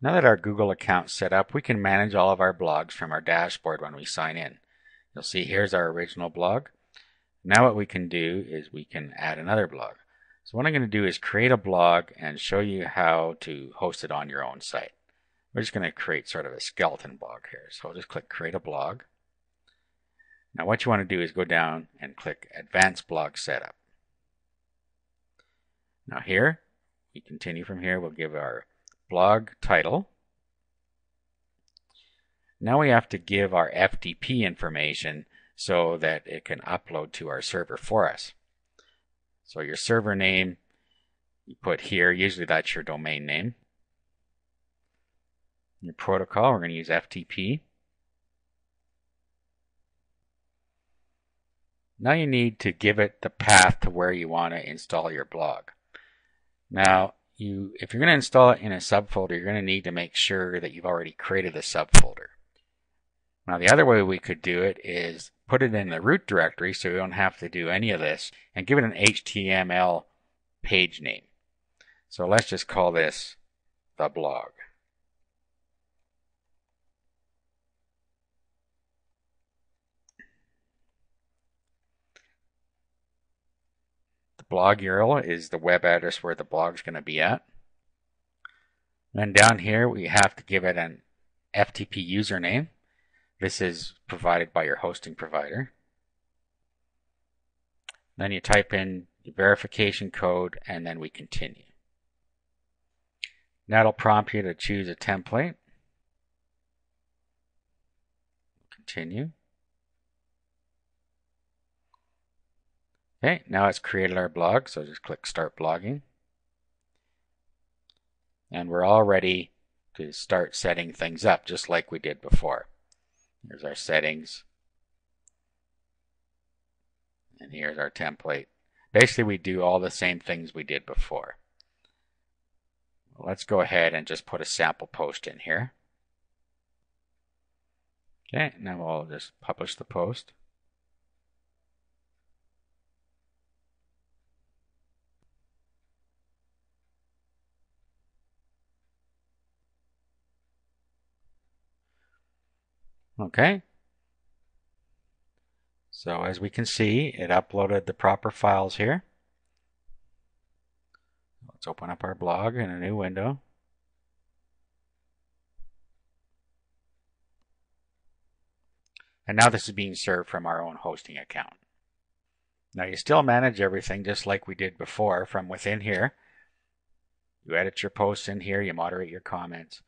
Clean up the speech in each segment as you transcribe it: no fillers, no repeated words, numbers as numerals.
Now that our Google account's set up, we can manage all of our blogs from our dashboard when we sign in. You'll see here's our original blog. Now what we can do is we can add another blog. So what I'm going to do is create a blog and show you how to host it on your own site. We're just going to create sort of a skeleton blog here. So I'll just click Create a Blog. Now what you want to do is go down and click Advanced Blog Setup. Now here, we continue from here, we'll give our blog title. Now we have to give our FTP information so that it can upload to our server for us. So your server name you put here, usually that's your domain name. Your protocol, we're going to use FTP. Now you need to give it the path to where you want to install your blog. Now, if you're going to install it in a subfolder, you're going to need to make sure that you've already created a subfolder. Now, the other way we could do it is put it in the root directory so we don't have to do any of this and give it an HTML page name. So let's just call this the blog. The blog URL is the web address where the blog is going to be at. Then down here we have to give it an FTP username. This is provided by your hosting provider. Then you type in your verification code and then we continue. Now it'll prompt you to choose a template. Continue. Okay, now it's created our blog, so just click Start Blogging. And we're all ready to start setting things up just like we did before. Here's our settings. And here's our template. Basically, we do all the same things we did before. Let's go ahead and just put a sample post in here. Okay, now we'll just publish the post. Okay, so as we can see, it uploaded the proper files here. Let's open up our blog in a new window. And now this is being served from our own hosting account. Now you still manage everything just like we did before from within here. You edit your posts in here, you moderate your comments.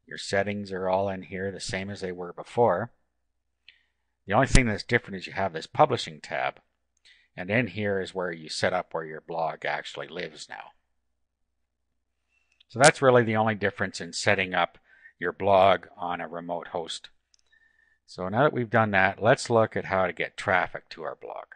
Your settings are all in here, the same as they were before. The only thing that's different is you have this publishing tab. And in here is where you set up where your blog actually lives now. So that's really the only difference in setting up your blog on a remote host. So now that we've done that, let's look at how to get traffic to our blog.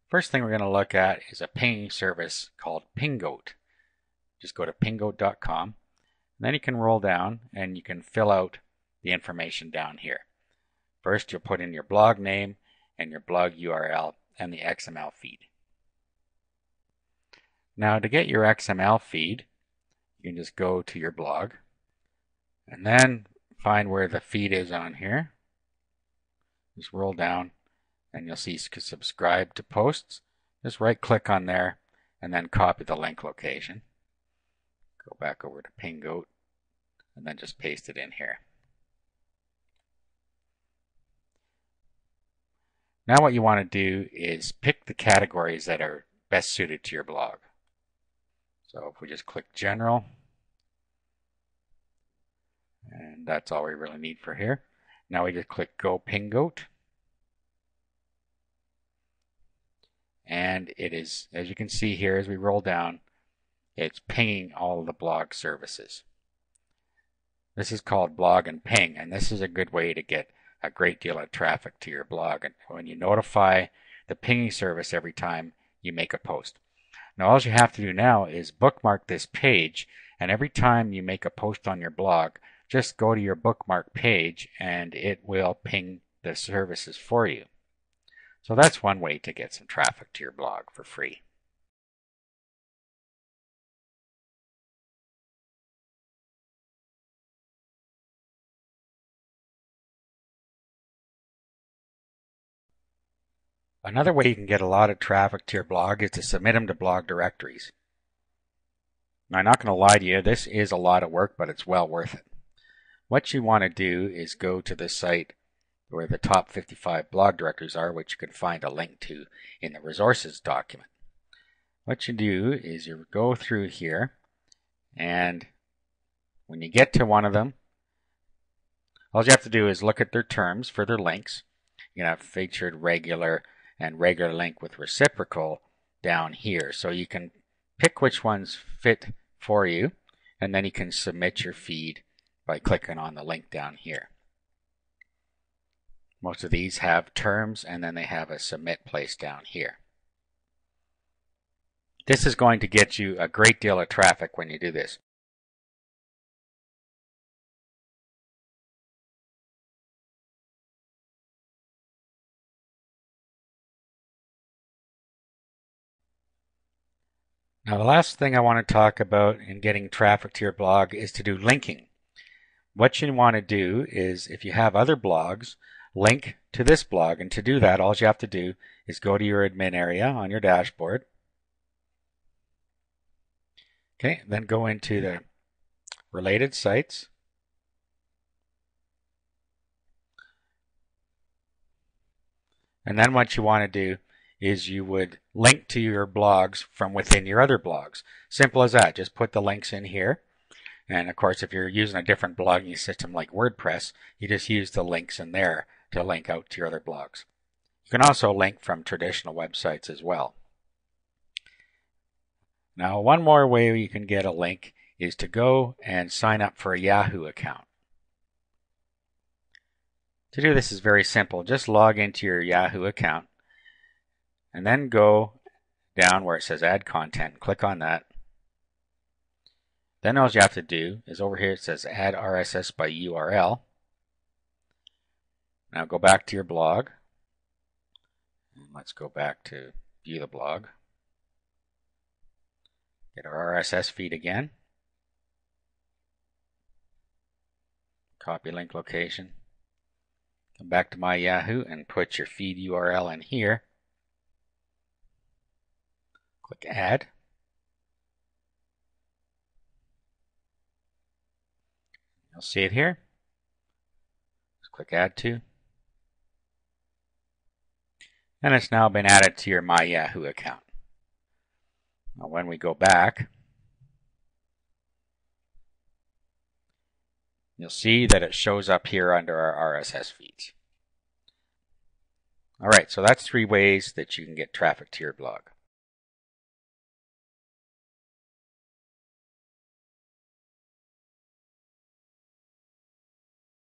First thing we're going to look at is a pinging service called Pingoat. Just go to pingoat.com. And then you can roll down and you can fill out the information down here. First, you'll put in your blog name and your blog URL and the XML feed. Now, to get your XML feed, you can just go to your blog and then find where the feed is on here. Just roll down. And you'll see subscribe to posts. Just right click on there and then copy the link location. Go back over to Pingoat and then just paste it in here. Now what you want to do is pick the categories that are best suited to your blog. So if we just click General, and that's all we really need for here. Now we just click Go Pingoat. And it is, as you can see here, as we roll down, it's pinging all of the blog services. This is called Blog and Ping, and this is a good way to get a great deal of traffic to your blog. And when you notify the pinging service every time you make a post. Now all you have to do now is bookmark this page, and every time you make a post on your blog, just go to your bookmark page and it will ping the services for you. So that's one way to get some traffic to your blog for free. Another way you can get a lot of traffic to your blog is to submit them to blog directories. Now, I'm not going to lie to you, this is a lot of work, but it's well worth it. What you want to do is go to the site where the top 55 blog directories are, which you can find a link to in the resources document. What you do is you go through here, and when you get to one of them, all you have to do is look at their terms for their links. You can have featured, regular, and regular link with reciprocal down here. So you can pick which ones fit for you, and then you can submit your feed by clicking on the link down here. Most of these have terms, and then they have a submit place down here. This is going to get you a great deal of traffic when you do this. Now, the last thing I want to talk about in getting traffic to your blog is to do linking. What you want to do is, if you have other blogs, link to this blog. And to do that, all you have to do is go to your admin area on your dashboard. Okay, then go into the related sites. And then what you want to do is you would link to your blogs from within your other blogs. Simple as that. Just put the links in here. And of course, if you're using a different blogging system like WordPress, you just use the links in there to link out to your other blogs. You can also link from traditional websites as well. Now, one more way you can get a link is to go and sign up for a Yahoo account. To do this is very simple. Just log into your Yahoo account and then go down where it says add content. Click on that. Then all you have to do is over here it says add RSS by URL. Now go back to your blog. Let's go back to view the blog. Get our RSS feed again. Copy link location. Come back to my Yahoo and put your feed URL in here. Click add. You'll see it here. Just click add to. And it's now been added to your My Yahoo account. Now when we go back, you'll see that it shows up here under our RSS feeds. Alright, so that's 3 ways that you can get traffic to your blog.